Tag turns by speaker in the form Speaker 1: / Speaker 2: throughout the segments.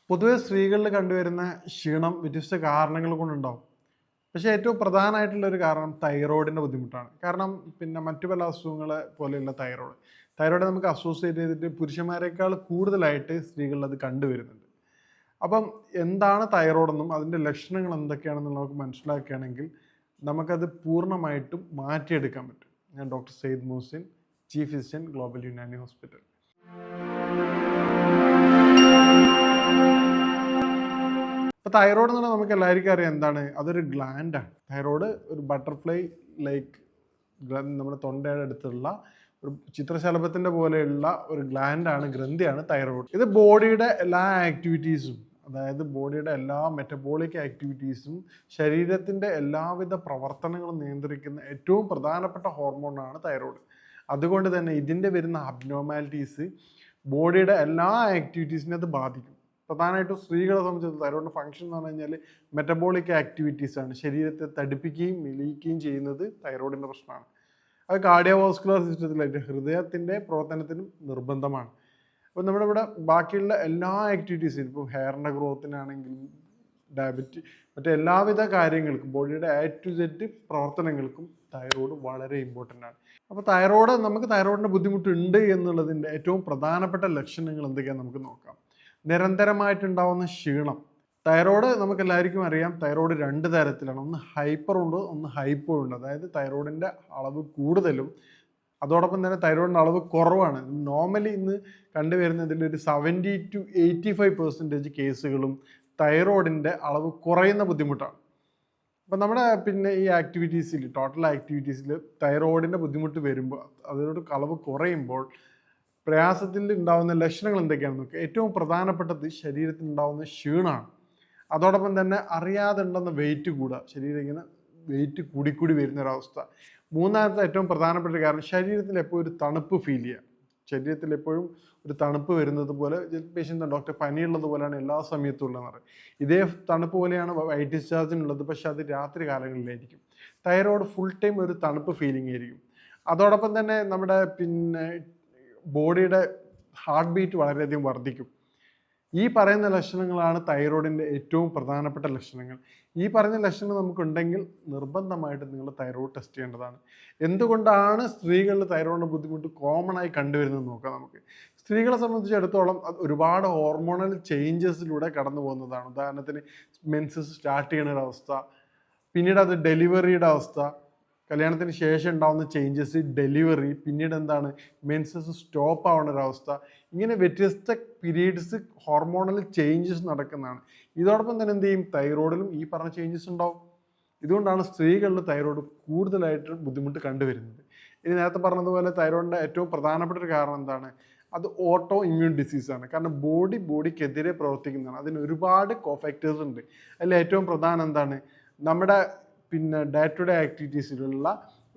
Speaker 1: പൊതുവെ സ്ത്രീകളിൽ കണ്ടുവരുന്ന ക്ഷീണം വ്യത്യസ്ത കാരണങ്ങൾ കൊണ്ടുണ്ടാവും. പക്ഷേ ഏറ്റവും പ്രധാനമായിട്ടുള്ള ഒരു കാരണം തൈറോയിഡിൻ്റെ ബുദ്ധിമുട്ടാണ്. കാരണം മറ്റു പല അസുഖങ്ങളെ പോലെയുള്ള തൈറോയിഡ് നമുക്ക് അസോസിയേറ്റ് ചെയ്തിട്ട് പുരുഷന്മാരെക്കാൾ കൂടുതലായിട്ട് സ്ത്രീകളിൽ അത് കണ്ടുവരുന്നുണ്ട്. അപ്പം എന്താണ് തൈറോയ്ഡ് എന്നും അതിൻ്റെ ലക്ഷണങ്ങൾ എന്തൊക്കെയാണെന്ന് നമുക്ക് മനസ്സിലാക്കുകയാണെങ്കിൽ നമുക്കത് പൂർണ്ണമായിട്ടും മാറ്റിയെടുക്കാൻ പറ്റും. ഞാൻ doctor Syed Muhsin, chief physician, global Unani hospital. ഇപ്പോൾ തൈറോയ്ഡ് എന്ന് പറഞ്ഞാൽ നമുക്ക് എല്ലാവർക്കും അറിയാം എന്താണ്, അതൊരു ഗ്ലാൻഡാണ്. തൈറോയ്ഡ് ഒരു ബട്ടർഫ്ലൈ ലൈക്ക് നമ്മുടെ തൊണ്ടയുടെ അടുത്തുള്ള ഒരു ചിത്രശലഭത്തിൻ്റെ പോലെയുള്ള ഒരു ഗ്ലാൻഡാണ്, ഗ്രന്ഥിയാണ് തൈറോയ്ഡ്. ഇത് ബോഡിയുടെ എല്ലാ ആക്ടിവിറ്റീസും, അതായത് ബോഡിയുടെ എല്ലാ മെറ്റബോളിക് ആക്ടിവിറ്റീസും ശരീരത്തിൻ്റെ എല്ലാവിധ പ്രവർത്തനങ്ങളും നിയന്ത്രിക്കുന്ന ഏറ്റവും പ്രധാനപ്പെട്ട ഹോർമോണാണ് തൈറോയ്ഡ്. അതുകൊണ്ട് തന്നെ ഇതിൻ്റെ വരുന്ന അബ്നോർമാലിറ്റീസ് ബോഡിയുടെ എല്ലാ ആക്ടിവിറ്റീസിനെ അത് ബാധിക്കും. പ്രധാനമായിട്ടും സ്ത്രീകളെ സംബന്ധിച്ച് തൈറോയിഡിൻ്റെ ഫംഗ്ഷൻ എന്ന് പറഞ്ഞു കഴിഞ്ഞാൽ മെറ്റബോളിക് ആക്ടിവിറ്റീസാണ്. ശരീരത്തെ തടിപ്പിക്കുകയും മെലിയിക്കുകയും ചെയ്യുന്നത് തൈറോയിഡിൻ്റെ പ്രശ്നമാണ്. അത് കാർഡിയോവാസ്കുലർ സിസ്റ്റത്തിലായിട്ട് ഹൃദയത്തിൻ്റെ പ്രവർത്തനത്തിനും നിർബന്ധമാണ്. അപ്പോൾ നമ്മുടെ ഇവിടെ ബാക്കിയുള്ള എല്ലാ ആക്ടിവിറ്റീസിനും, ഇപ്പോൾ ഹെയറിൻ്റെ ഗ്രോത്തിനാണെങ്കിലും മറ്റേ എല്ലാവിധ കാര്യങ്ങൾക്കും ബോഡിയുടെ A to Z പ്രവർത്തനങ്ങൾക്കും തൈറോയ്ഡ് വളരെ ഇമ്പോർട്ടൻ്റ് ആണ്. അപ്പോൾ നമുക്ക് തൈറോയിഡിൻ്റെ ബുദ്ധിമുട്ടുണ്ട് എന്നുള്ളതിൻ്റെ ഏറ്റവും പ്രധാനപ്പെട്ട ലക്ഷണങ്ങൾ എന്തൊക്കെയാണെന്ന് നമുക്ക് നോക്കാം. നിരന്തരമായിട്ടുണ്ടാവുന്ന ക്ഷീണം. തൈറോയ്ഡ് നമുക്ക് എല്ലാവർക്കും അറിയാം, തൈറോയ്ഡ് രണ്ട് തരത്തിലാണ്. ഒന്ന് ഹൈപ്പർ ഉണ്ട്, ഒന്ന് ഹൈപ്പോ ഉണ്ട്. അതായത് തൈറോയിഡിൻ്റെ അളവ് കൂടുതലും അതോടൊപ്പം തന്നെ തൈറോയിഡിൻ്റെ അളവ് കുറവാണ്. നോർമലി ഇന്ന് കണ്ടുവരുന്നതിൽ ഒരു 70 to 85% കേസുകളും തൈറോയിഡിൻ്റെ അളവ് കുറയുന്ന ബുദ്ധിമുട്ടാണ്. അപ്പം നമ്മുടെ ഈ ആക്ടിവിറ്റീസിൽ, ടോട്ടൽ ആക്ടിവിറ്റീസിൽ തൈറോയിഡിൻ്റെ ബുദ്ധിമുട്ട് വരുമ്പോൾ, അതിനോട് അളവ് കുറയുമ്പോൾ പ്രയാസത്തിൽ ഉണ്ടാകുന്ന ലക്ഷണങ്ങൾ എന്തൊക്കെയാണെന്ന് നോക്കുക. ഏറ്റവും പ്രധാനപ്പെട്ടത് ശരീരത്തിൽ ഉണ്ടാകുന്ന ക്ഷീണമാണ്. അതോടൊപ്പം തന്നെ അറിയാതെ ഉണ്ടെന്ന വെയിറ്റ് കൂടുക, ശരീരം ഇങ്ങനെ വെയിറ്റ് കൂടിക്കൂടി വരുന്നൊരവസ്ഥ. മൂന്നാമത്തെ ഏറ്റവും പ്രധാനപ്പെട്ട കാരണം ശരീരത്തിൽ എപ്പോഴും ഒരു തണുപ്പ് ഫീൽ ചെയ്യുക. ശരീരത്തിൽ എപ്പോഴും ഒരു തണുപ്പ് വരുന്നത് പോലെ, പേഷ്യൻ്റ് ഡോക്ടർ പനിയുള്ളത് പോലെയാണ് എല്ലാ സമയത്തും ഉള്ളതെന്ന് പറയും. ഇതേ തണുപ്പ് പോലെയാണ് വൈറ്റ് ഡിസ്ചാർജിനുള്ളത്, പക്ഷെ അത് രാത്രി കാലങ്ങളിലായിരിക്കും. തൈറോയ്ഡ് ഫുൾ ടൈം ഒരു തണുപ്പ് ഫീലിംഗ് ആയിരിക്കും. അതോടൊപ്പം തന്നെ നമ്മുടെ ബോഡിയുടെ ഹാർട്ട് ബീറ്റ് വളരെയധികം വർദ്ധിക്കും. ഈ പറയുന്ന ലക്ഷണങ്ങളാണ് തൈറോയിഡിൻ്റെ ഏറ്റവും പ്രധാനപ്പെട്ട ലക്ഷണങ്ങൾ. ഈ പറഞ്ഞ ലക്ഷണങ്ങൾ നമുക്കുണ്ടെങ്കിൽ നിർബന്ധമായിട്ട് നിങ്ങൾ തൈറോയ്ഡ് ടെസ്റ്റ് ചെയ്യേണ്ടതാണ്. എന്തുകൊണ്ടാണ് സ്ത്രീകളിൽ തൈറോയിഡിൻ്റെ ബുദ്ധിമുട്ട് കോമൺ ആയി കണ്ടുവരുന്നത് നോക്കാം നമുക്ക്. സ്ത്രീകളെ സംബന്ധിച്ചിടത്തോളം അത് ഒരുപാട് ഹോർമോണൽ ചേഞ്ചസിലൂടെ കടന്നു പോകുന്നതാണ്. ഉദാഹരണത്തിന് മെൻസസ് സ്റ്റാർട്ട് ചെയ്യുന്ന ഒരവസ്ഥ, പിന്നീട് അത് ഡെലിവറിയുടെ അവസ്ഥ, കല്യാണത്തിന് ശേഷം ഉണ്ടാകുന്ന ചേഞ്ചസ്, ഡെലിവറി, പിന്നീട് എന്താണ് മെൻസസ് സ്റ്റോപ്പ് ആവുന്ന ഒരവസ്ഥ. ഇങ്ങനെ വ്യത്യസ്ത പീരീഡ്സ് ഹോർമോണൽ ചേഞ്ചസ് നടക്കുന്നതാണ്. ഇതോടൊപ്പം തന്നെ എന്ത് ചെയ്യും, തൈറോയിഡിലും ഈ പറഞ്ഞ ചേഞ്ചസ് ഉണ്ടാവും. ഇതുകൊണ്ടാണ് സ്ത്രീകളിൽ തൈറോയിഡ് കൂടുതലായിട്ട് ബുദ്ധിമുട്ട് കണ്ടുവരുന്നത്. ഇനി നേരത്തെ പറഞ്ഞതുപോലെ തൈറോയിഡിൻ്റെ ഏറ്റവും പ്രധാനപ്പെട്ട ഒരു കാരണം എന്താണ്, അത് ഓട്ടോ ഇമ്മ്യൂൺ ഡിസീസാണ്. കാരണം ബോഡിക്കെതിരെ പ്രവർത്തിക്കുന്നതാണ്. അതിന് ഒരുപാട് കോഫാക്ടേഴ്സ് ഉണ്ട്. അതിൽ ഏറ്റവും പ്രധാനം എന്താണ്, നമ്മുടെ ഡേ ടു ഡേ ആക്ടിവിറ്റീസിലുള്ള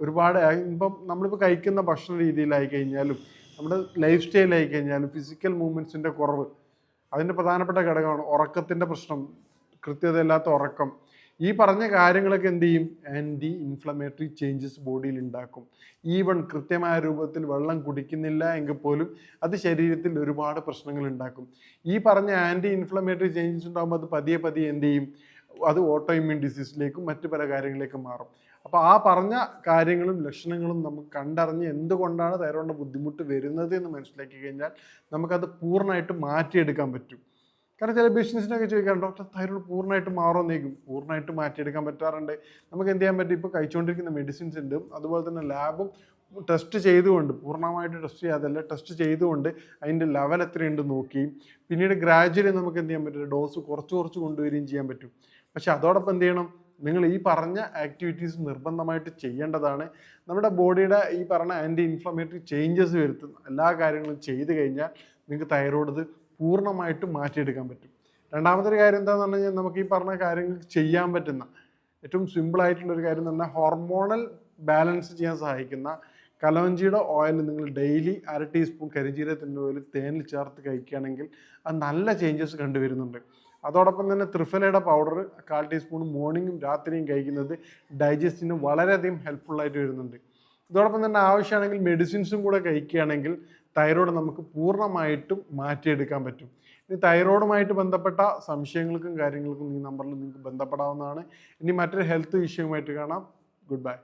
Speaker 1: ഒരുപാട്, ഇപ്പം നമ്മളിപ്പോൾ കഴിക്കുന്ന ഭക്ഷണ രീതിയിലായി കഴിഞ്ഞാലും നമ്മുടെ ലൈഫ് സ്റ്റൈലായി കഴിഞ്ഞാലും ഫിസിക്കൽ മൂവ്മെൻറ്റ്സിൻ്റെ കുറവ് അതിൻ്റെ പ്രധാനപ്പെട്ട ഘടകമാണ്. ഉറക്കത്തിൻ്റെ പ്രശ്നം, കൃത്യതയില്ലാത്ത ഉറക്കം, ഈ പറഞ്ഞ കാര്യങ്ങളൊക്കെ എന്ത് ചെയ്യും, ആൻറ്റി ഇൻഫ്ലമേറ്ററി ചേഞ്ചസ് ബോഡിയിൽ ഉണ്ടാക്കും. ഈവൺ കൃത്യമായ രൂപത്തിൽ വെള്ളം കുടിക്കുന്നില്ല എങ്കിൽ പോലും അത് ശരീരത്തിൽ ഒരുപാട് പ്രശ്നങ്ങൾ ഉണ്ടാക്കും. ഈ പറഞ്ഞ ആൻറ്റി ഇൻഫ്ലമേറ്ററി ചേഞ്ചസ് ഉണ്ടാകുമ്പോൾ അത് പതിയെ പതിയെ എന്ത് ചെയ്യും, അത് ഓട്ടോ ഇമ്മ്യൂൺ ഡിസീസിലേക്കും മറ്റു പല കാര്യങ്ങളിലേക്കും മാറും. അപ്പോൾ ആ പറഞ്ഞ കാര്യങ്ങളും ലക്ഷണങ്ങളും നമുക്ക് കണ്ടറിഞ്ഞ് എന്തുകൊണ്ടാണ് തൈറോയിഡിൻ്റെ ബുദ്ധിമുട്ട് വരുന്നത് എന്ന് മനസ്സിലാക്കി കഴിഞ്ഞാൽ നമുക്കത് പൂർണ്ണമായിട്ട് മാറ്റിയെടുക്കാൻ പറ്റും. കാരണം ചില ബിസിനസ്സിനൊക്കെ ചോദിക്കാം, ഡോക്ടർ തൈറോയിഡ് പൂർണ്ണമായിട്ട് മാറുമെന്നേക്കും. പൂർണ്ണമായിട്ട് മാറ്റിയെടുക്കാൻ പറ്റാറുണ്ട്. നമുക്ക് എന്ത് ചെയ്യാൻ പറ്റും, ഇപ്പോൾ കഴിച്ചുകൊണ്ടിരിക്കുന്ന മെഡിസിൻസ് ഉണ്ട്, അതുപോലെ തന്നെ ലാബും ടെസ്റ്റ് ചെയ്തുകൊണ്ട്, പൂർണ്ണമായിട്ട് ടെസ്റ്റ് ചെയ്യാതല്ല, ടെസ്റ്റ് ചെയ്തുകൊണ്ട് അതിൻ്റെ ലെവൽ എത്രയുണ്ട് നോക്കി പിന്നീട് ഗ്രാജുവലി നമുക്ക് എന്ത് ചെയ്യാൻ പറ്റും, ഡോസ് കുറച്ച് കൊണ്ടുവരികയും ചെയ്യാൻ പറ്റും. പക്ഷെ അതോടൊപ്പം എന്ത് ചെയ്യണം, നിങ്ങൾ ഈ പറഞ്ഞ ആക്ടിവിറ്റീസ് നിർബന്ധമായിട്ട് ചെയ്യേണ്ടതാണ്. നമ്മുടെ ബോഡിയുടെ ഈ പറഞ്ഞ ആൻറ്റി ഇൻഫ്ലമേറ്ററി ചേഞ്ചസ് വരുത്തുന്ന എല്ലാ കാര്യങ്ങളും ചെയ്ത് കഴിഞ്ഞാൽ നിങ്ങൾക്ക് തൈറോയ്ഡ് പൂർണ്ണമായിട്ടും മാറ്റിയെടുക്കാൻ പറ്റും. രണ്ടാമത്തെ ഒരു കാര്യം എന്താണെന്ന് പറഞ്ഞു കഴിഞ്ഞാൽ, നമുക്ക് ഈ പറഞ്ഞ കാര്യങ്ങൾ ചെയ്യാൻ പറ്റുന്ന ഏറ്റവും സിമ്പിളായിട്ടുള്ളൊരു കാര്യം എന്ന് പറഞ്ഞാൽ ഹോർമോണൽ ബാലൻസ് ചെയ്യാൻ സഹായിക്കുന്ന കലോഞ്ചിയുടെ ഓയിൽ നിങ്ങൾ ഡെയിലി 1/2 ടീസ്പൂൺ കരിഞ്ജീരകത്തിൻ്റെ ഓയിൽ തേനിൽ ചേർത്ത് കഴിക്കുകയാണെങ്കിൽ അത് നല്ല ചേഞ്ചസ് കണ്ടുവരുന്നുണ്ട്. അതോടൊപ്പം തന്നെ ത്രിഫലയുടെ പൗഡർ 1/4 ടീസ്പൂൺ മോർണിംഗും രാത്രിയും കഴിക്കുന്നത് ഡൈജസ്റ്റിന് വളരെയധികം ഹെൽപ്ഫുള്ളായിട്ട് വരുന്നുണ്ട്. ഇതോടൊപ്പം തന്നെ ആവശ്യമാണെങ്കിൽ മെഡിസിൻസും കൂടെ കഴിക്കുകയാണെങ്കിൽ തൈറോയ്ഡ് നമുക്ക് പൂർണ്ണമായിട്ടും മാറ്റിയെടുക്കാൻ പറ്റും. ഇനി തൈറോയിഡുമായിട്ട് ബന്ധപ്പെട്ട സംശയങ്ങൾക്കും കാര്യങ്ങൾക്കും ഈ നമ്പറിൽ നിങ്ങൾക്ക് ബന്ധപ്പെടാവുന്നതാണ്. ഇനി മറ്റൊരു ഹെൽത്ത് വിഷയവുമായിട്ട് കാണാം. Good bye.